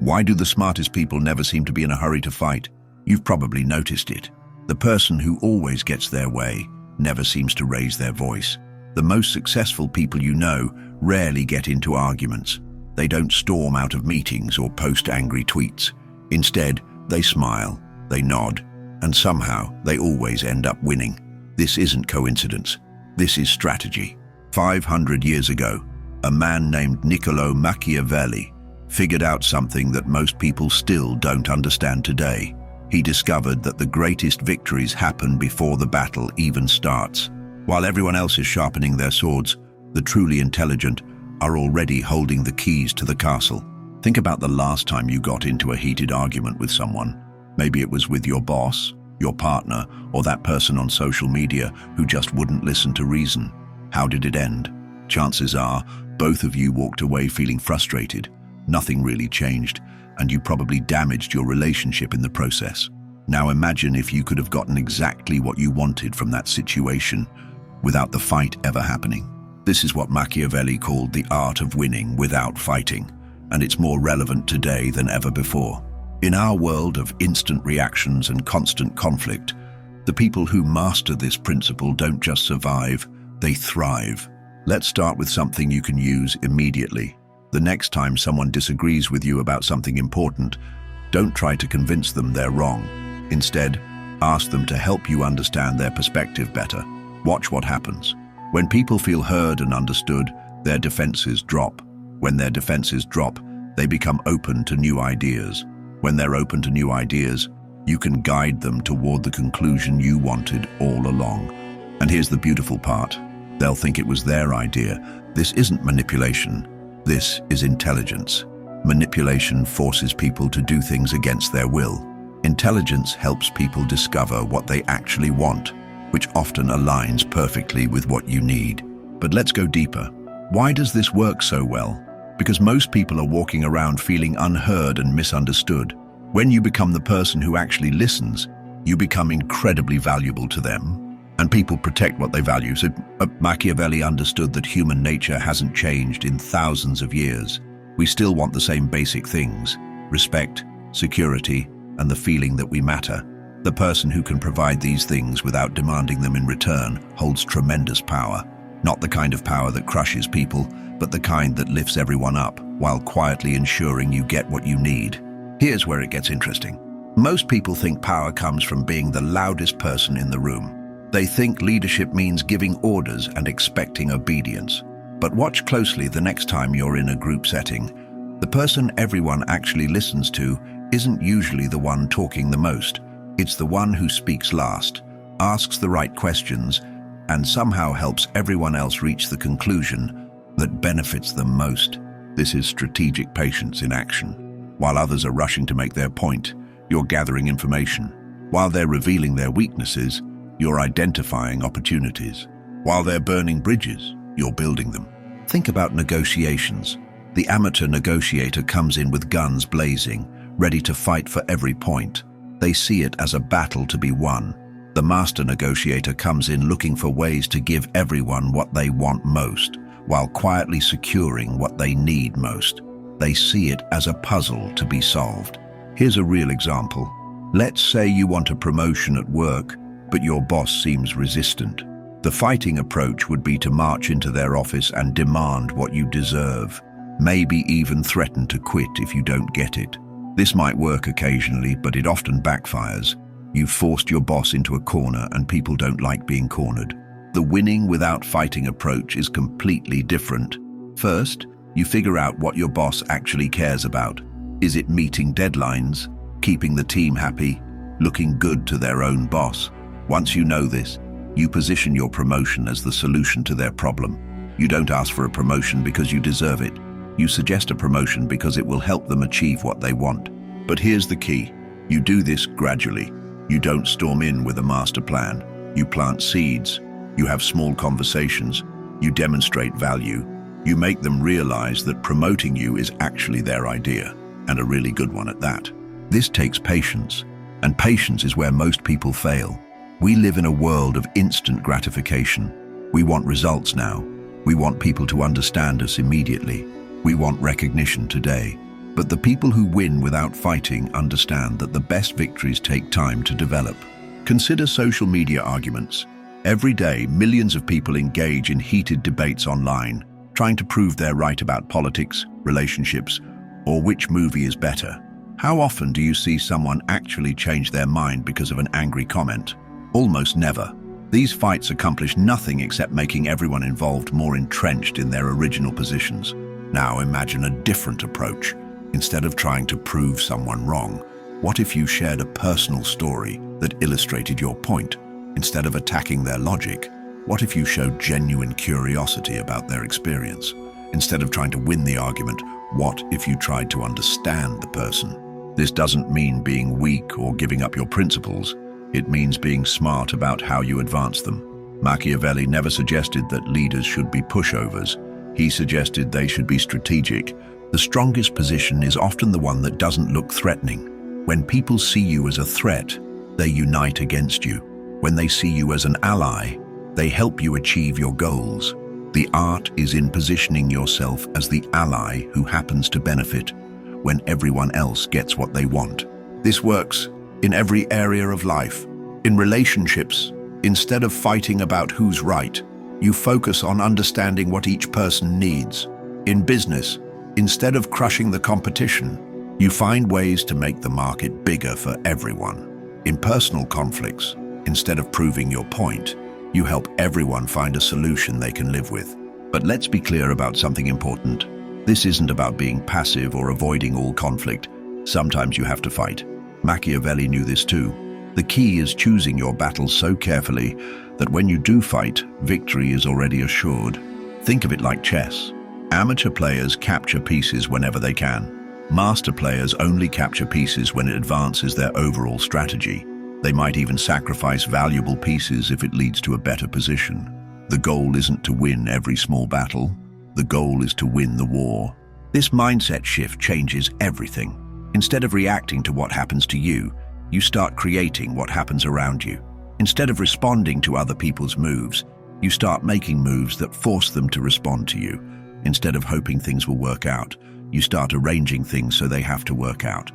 Why do the smartest people never seem to be in a hurry to fight? You've probably noticed it. The person who always gets their way never seems to raise their voice. The most successful people you know rarely get into arguments. They don't storm out of meetings or post angry tweets. Instead, they smile, they nod, and somehow they always end up winning. This isn't coincidence. This is strategy. 500 years ago, a man named Machiavelli figured out something that most people still don't understand today. He discovered that the greatest victories happen before the battle even starts. While everyone else is sharpening their swords, the truly intelligent are already holding the keys to the castle. Think about the last time you got into a heated argument with someone. Maybe it was with your boss, your partner, or that person on social media who just wouldn't listen to reason. How did it end? Chances are, both of you walked away feeling frustrated. Nothing really changed, and you probably damaged your relationship in the process. Now imagine if you could have gotten exactly what you wanted from that situation without the fight ever happening. This is what Machiavelli called the art of winning without fighting, and it's more relevant today than ever before. In our world of instant reactions and constant conflict, the people who master this principle don't just survive, they thrive. Let's start with something you can use immediately. The next time someone disagrees with you about something important, don't try to convince them they're wrong. Instead, ask them to help you understand their perspective better. Watch what happens. When people feel heard and understood, their defenses drop. When their defenses drop, they become open to new ideas. When they're open to new ideas, you can guide them toward the conclusion you wanted all along. And here's the beautiful part. They'll think it was their idea. This isn't manipulation. This is intelligence. Manipulation forces people to do things against their will. Intelligence helps people discover what they actually want, which often aligns perfectly with what you need. But let's go deeper. Why does this work so well? Because most people are walking around feeling unheard and misunderstood. When you become the person who actually listens, you become incredibly valuable to them. And people protect what they value. So Machiavelli understood that human nature hasn't changed in thousands of years. We still want the same basic things: respect, security, and the feeling that we matter. The person who can provide these things without demanding them in return holds tremendous power. Not the kind of power that crushes people, but the kind that lifts everyone up while quietly ensuring you get what you need. Here's where it gets interesting. Most people think power comes from being the loudest person in the room. They think leadership means giving orders and expecting obedience. But watch closely the next time you're in a group setting. The person everyone actually listens to isn't usually the one talking the most. It's the one who speaks last, asks the right questions, and somehow helps everyone else reach the conclusion that benefits them most. This is strategic patience in action. While others are rushing to make their point, you're gathering information. While they're revealing their weaknesses, you're identifying opportunities. While they're burning bridges, you're building them. Think about negotiations. The amateur negotiator comes in with guns blazing, ready to fight for every point. They see it as a battle to be won. The master negotiator comes in looking for ways to give everyone what they want most, while quietly securing what they need most. They see it as a puzzle to be solved. Here's a real example. Let's say you want a promotion at work, but your boss seems resistant. The fighting approach would be to march into their office and demand what you deserve, maybe even threaten to quit if you don't get it. This might work occasionally, but it often backfires. You've forced your boss into a corner, and people don't like being cornered. The winning without fighting approach is completely different. First, you figure out what your boss actually cares about. Is it meeting deadlines, keeping the team happy, looking good to their own boss? Once you know this, you position your promotion as the solution to their problem. You don't ask for a promotion because you deserve it. You suggest a promotion because it will help them achieve what they want. But here's the key. You do this gradually. You don't storm in with a master plan. You plant seeds. You have small conversations. You demonstrate value. You make them realize that promoting you is actually their idea, and a really good one at that. This takes patience, and patience is where most people fail. We live in a world of instant gratification. We want results now. We want people to understand us immediately. We want recognition today. But the people who win without fighting understand that the best victories take time to develop. Consider social media arguments. Every day, millions of people engage in heated debates online, trying to prove they're right about politics, relationships, or which movie is better. How often do you see someone actually change their mind because of an angry comment? Almost never. These fights accomplish nothing except making everyone involved more entrenched in their original positions. Now imagine a different approach. Instead of trying to prove someone wrong, what if you shared a personal story that illustrated your point? Instead of attacking their logic, what if you showed genuine curiosity about their experience? Instead of trying to win the argument, what if you tried to understand the person? This doesn't mean being weak or giving up your principles. It means being smart about how you advance them. Machiavelli never suggested that leaders should be pushovers. He suggested they should be strategic. The strongest position is often the one that doesn't look threatening. When people see you as a threat, they unite against you. When they see you as an ally, they help you achieve your goals. The art is in positioning yourself as the ally who happens to benefit when everyone else gets what they want. This works in every area of life. In relationships, instead of fighting about who's right, you focus on understanding what each person needs. In business, instead of crushing the competition, you find ways to make the market bigger for everyone. In personal conflicts, instead of proving your point, you help everyone find a solution they can live with. But let's be clear about something important. This isn't about being passive or avoiding all conflict. Sometimes you have to fight. Machiavelli knew this too. The key is choosing your battles so carefully that when you do fight, victory is already assured. Think of it like chess. Amateur players capture pieces whenever they can. Master players only capture pieces when it advances their overall strategy. They might even sacrifice valuable pieces if it leads to a better position. The goal isn't to win every small battle. The goal is to win the war. This mindset shift changes everything. Instead of reacting to what happens to you, you start creating what happens around you. Instead of responding to other people's moves, you start making moves that force them to respond to you. Instead of hoping things will work out, you start arranging things so they have to work out.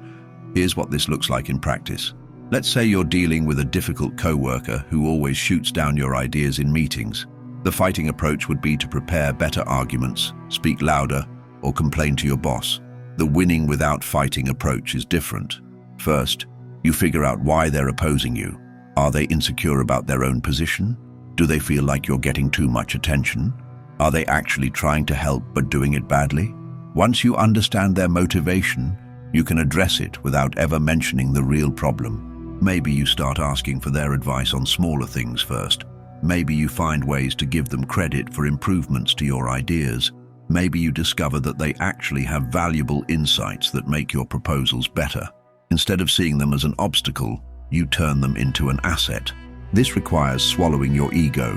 Here's what this looks like in practice. Let's say you're dealing with a difficult coworker who always shoots down your ideas in meetings. The fighting approach would be to prepare better arguments, speak louder, or complain to your boss. The winning without fighting approach is different. First, you figure out why they're opposing you. Are they insecure about their own position? Do they feel like you're getting too much attention? Are they actually trying to help but doing it badly? Once you understand their motivation, you can address it without ever mentioning the real problem. Maybe you start asking for their advice on smaller things first. Maybe you find ways to give them credit for improvements to your ideas. Maybe you discover that they actually have valuable insights that make your proposals better. Instead of seeing them as an obstacle, you turn them into an asset. This requires swallowing your ego,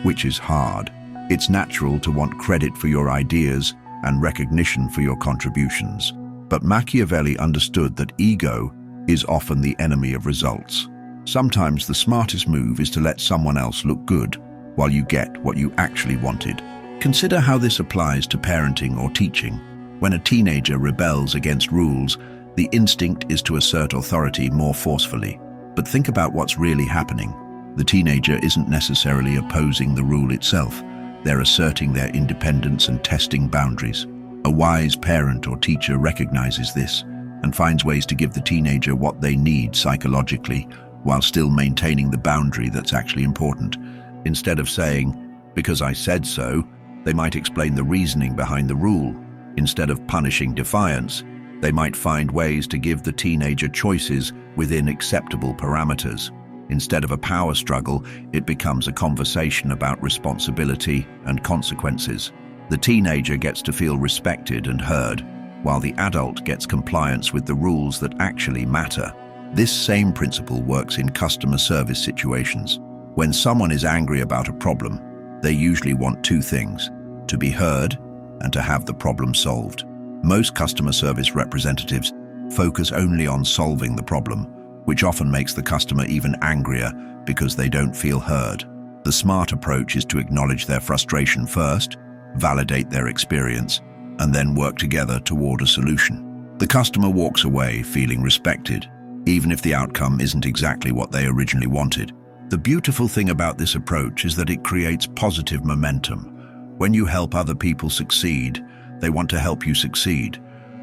which is hard. It's natural to want credit for your ideas and recognition for your contributions. But Machiavelli understood that ego is often the enemy of results. Sometimes the smartest move is to let someone else look good while you get what you actually wanted. Consider how this applies to parenting or teaching. When a teenager rebels against rules, the instinct is to assert authority more forcefully. But think about what's really happening. The teenager isn't necessarily opposing the rule itself. They're asserting their independence and testing boundaries. A wise parent or teacher recognizes this and finds ways to give the teenager what they need psychologically while still maintaining the boundary that's actually important. Instead of saying, "Because I said so," they might explain the reasoning behind the rule. Instead of punishing defiance, they might find ways to give the teenager choices within acceptable parameters. Instead of a power struggle, it becomes a conversation about responsibility and consequences. The teenager gets to feel respected and heard, while the adult gets compliance with the rules that actually matter. This same principle works in customer service situations. When someone is angry about a problem, they usually want two things: to be heard and to have the problem solved. Most customer service representatives focus only on solving the problem, which often makes the customer even angrier because they don't feel heard. The smart approach is to acknowledge their frustration first, validate their experience, and then work together toward a solution. The customer walks away feeling respected, even if the outcome isn't exactly what they originally wanted. The beautiful thing about this approach is that it creates positive momentum. When you help other people succeed, they want to help you succeed.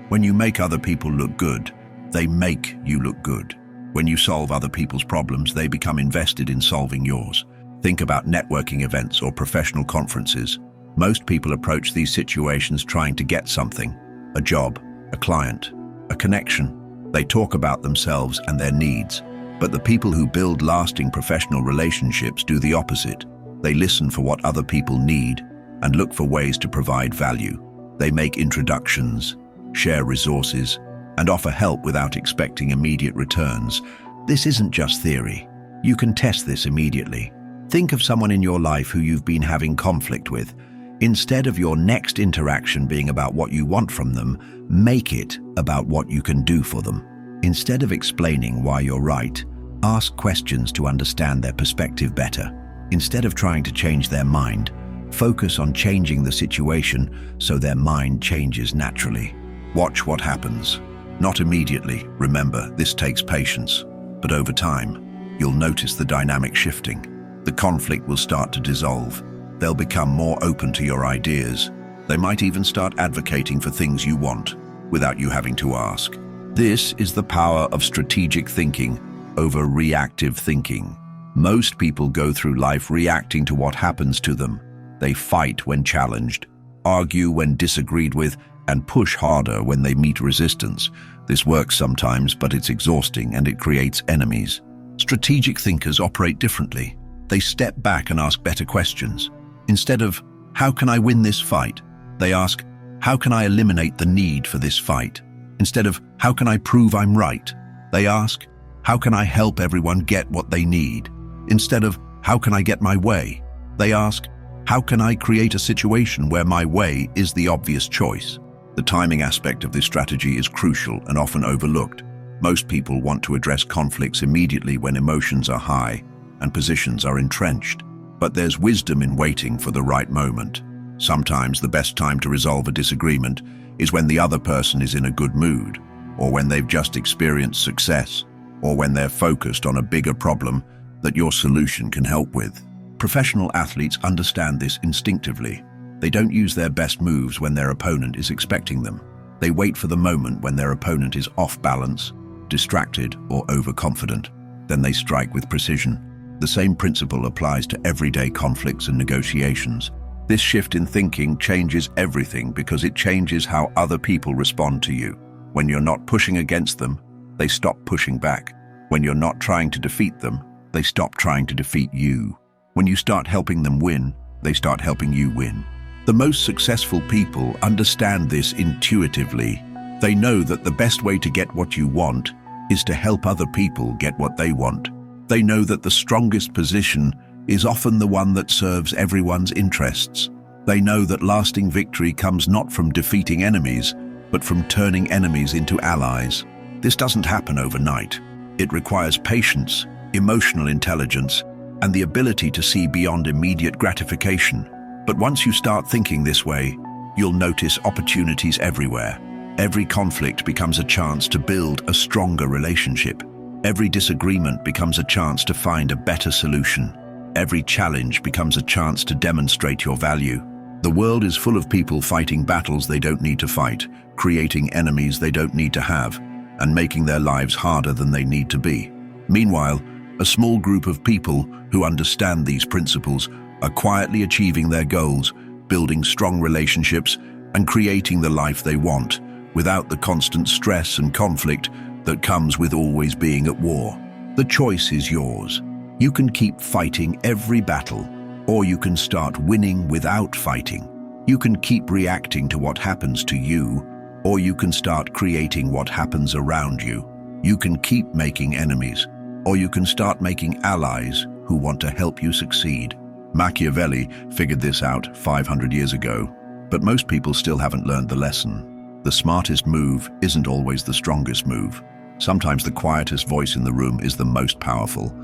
When you make other people look good, they make you look good. When you solve other people's problems, they become invested in solving yours. Think about networking events or professional conferences. Most people approach these situations trying to get something: a job, a client, a connection. They talk about themselves and their needs. But the people who build lasting professional relationships do the opposite. They listen for what other people need and look for ways to provide value. They make introductions, share resources, and offer help without expecting immediate returns. This isn't just theory. You can test this immediately. Think of someone in your life who you've been having conflict with. Instead of your next interaction being about what you want from them, make it about what you can do for them. Instead of explaining why you're right, ask questions to understand their perspective better. Instead of trying to change their mind, focus on changing the situation so their mind changes naturally. Watch what happens. Not immediately, remember, this takes patience. But over time, you'll notice the dynamic shifting. The conflict will start to dissolve. They'll become more open to your ideas. They might even start advocating for things you want, without you having to ask. This is the power of strategic thinking over reactive thinking. Most people go through life reacting to what happens to them. They fight when challenged, argue when disagreed with, and push harder when they meet resistance. This works sometimes, but it's exhausting and it creates enemies. Strategic thinkers operate differently. They step back and ask better questions. Instead of, "How can I win this fight?" they ask, "How can I eliminate the need for this fight?" Instead of, "How can I prove I'm right?" they ask, "How can I help everyone get what they need?" Instead of, "How can I get my way?" they ask, "How can I create a situation where my way is the obvious choice?" The timing aspect of this strategy is crucial and often overlooked. Most people want to address conflicts immediately when emotions are high and positions are entrenched. But there's wisdom in waiting for the right moment. Sometimes the best time to resolve a disagreement is when the other person is in a good mood, or when they've just experienced success, or when they're focused on a bigger problem that your solution can help with. Professional athletes understand this instinctively. They don't use their best moves when their opponent is expecting them. They wait for the moment when their opponent is off balance, distracted, or overconfident. Then they strike with precision. The same principle applies to everyday conflicts and negotiations. This shift in thinking changes everything because it changes how other people respond to you. When you're not pushing against them, they stop pushing back. When you're not trying to defeat them, they stop trying to defeat you. When you start helping them win, they start helping you win. The most successful people understand this intuitively. They know that the best way to get what you want is to help other people get what they want. They know that the strongest position is often the one that serves everyone's interests. They know that lasting victory comes not from defeating enemies, but from turning enemies into allies. This doesn't happen overnight. It requires patience, emotional intelligence, and the ability to see beyond immediate gratification. But once you start thinking this way, you'll notice opportunities everywhere. Every conflict becomes a chance to build a stronger relationship. Every disagreement becomes a chance to find a better solution. Every challenge becomes a chance to demonstrate your value. The world is full of people fighting battles they don't need to fight, creating enemies they don't need to have, and making their lives harder than they need to be. Meanwhile, a small group of people who understand these principles are quietly achieving their goals, building strong relationships, and creating the life they want, without the constant stress and conflict that comes with always being at war. The choice is yours. You can keep fighting every battle, or you can start winning without fighting. You can keep reacting to what happens to you, or you can start creating what happens around you. You can keep making enemies, or you can start making allies who want to help you succeed. Machiavelli figured this out 500 years ago, but most people still haven't learned the lesson. The smartest move isn't always the strongest move. Sometimes the quietest voice in the room is the most powerful.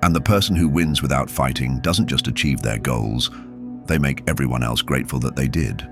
And the person who wins without fighting doesn't just achieve their goals, they make everyone else grateful that they did.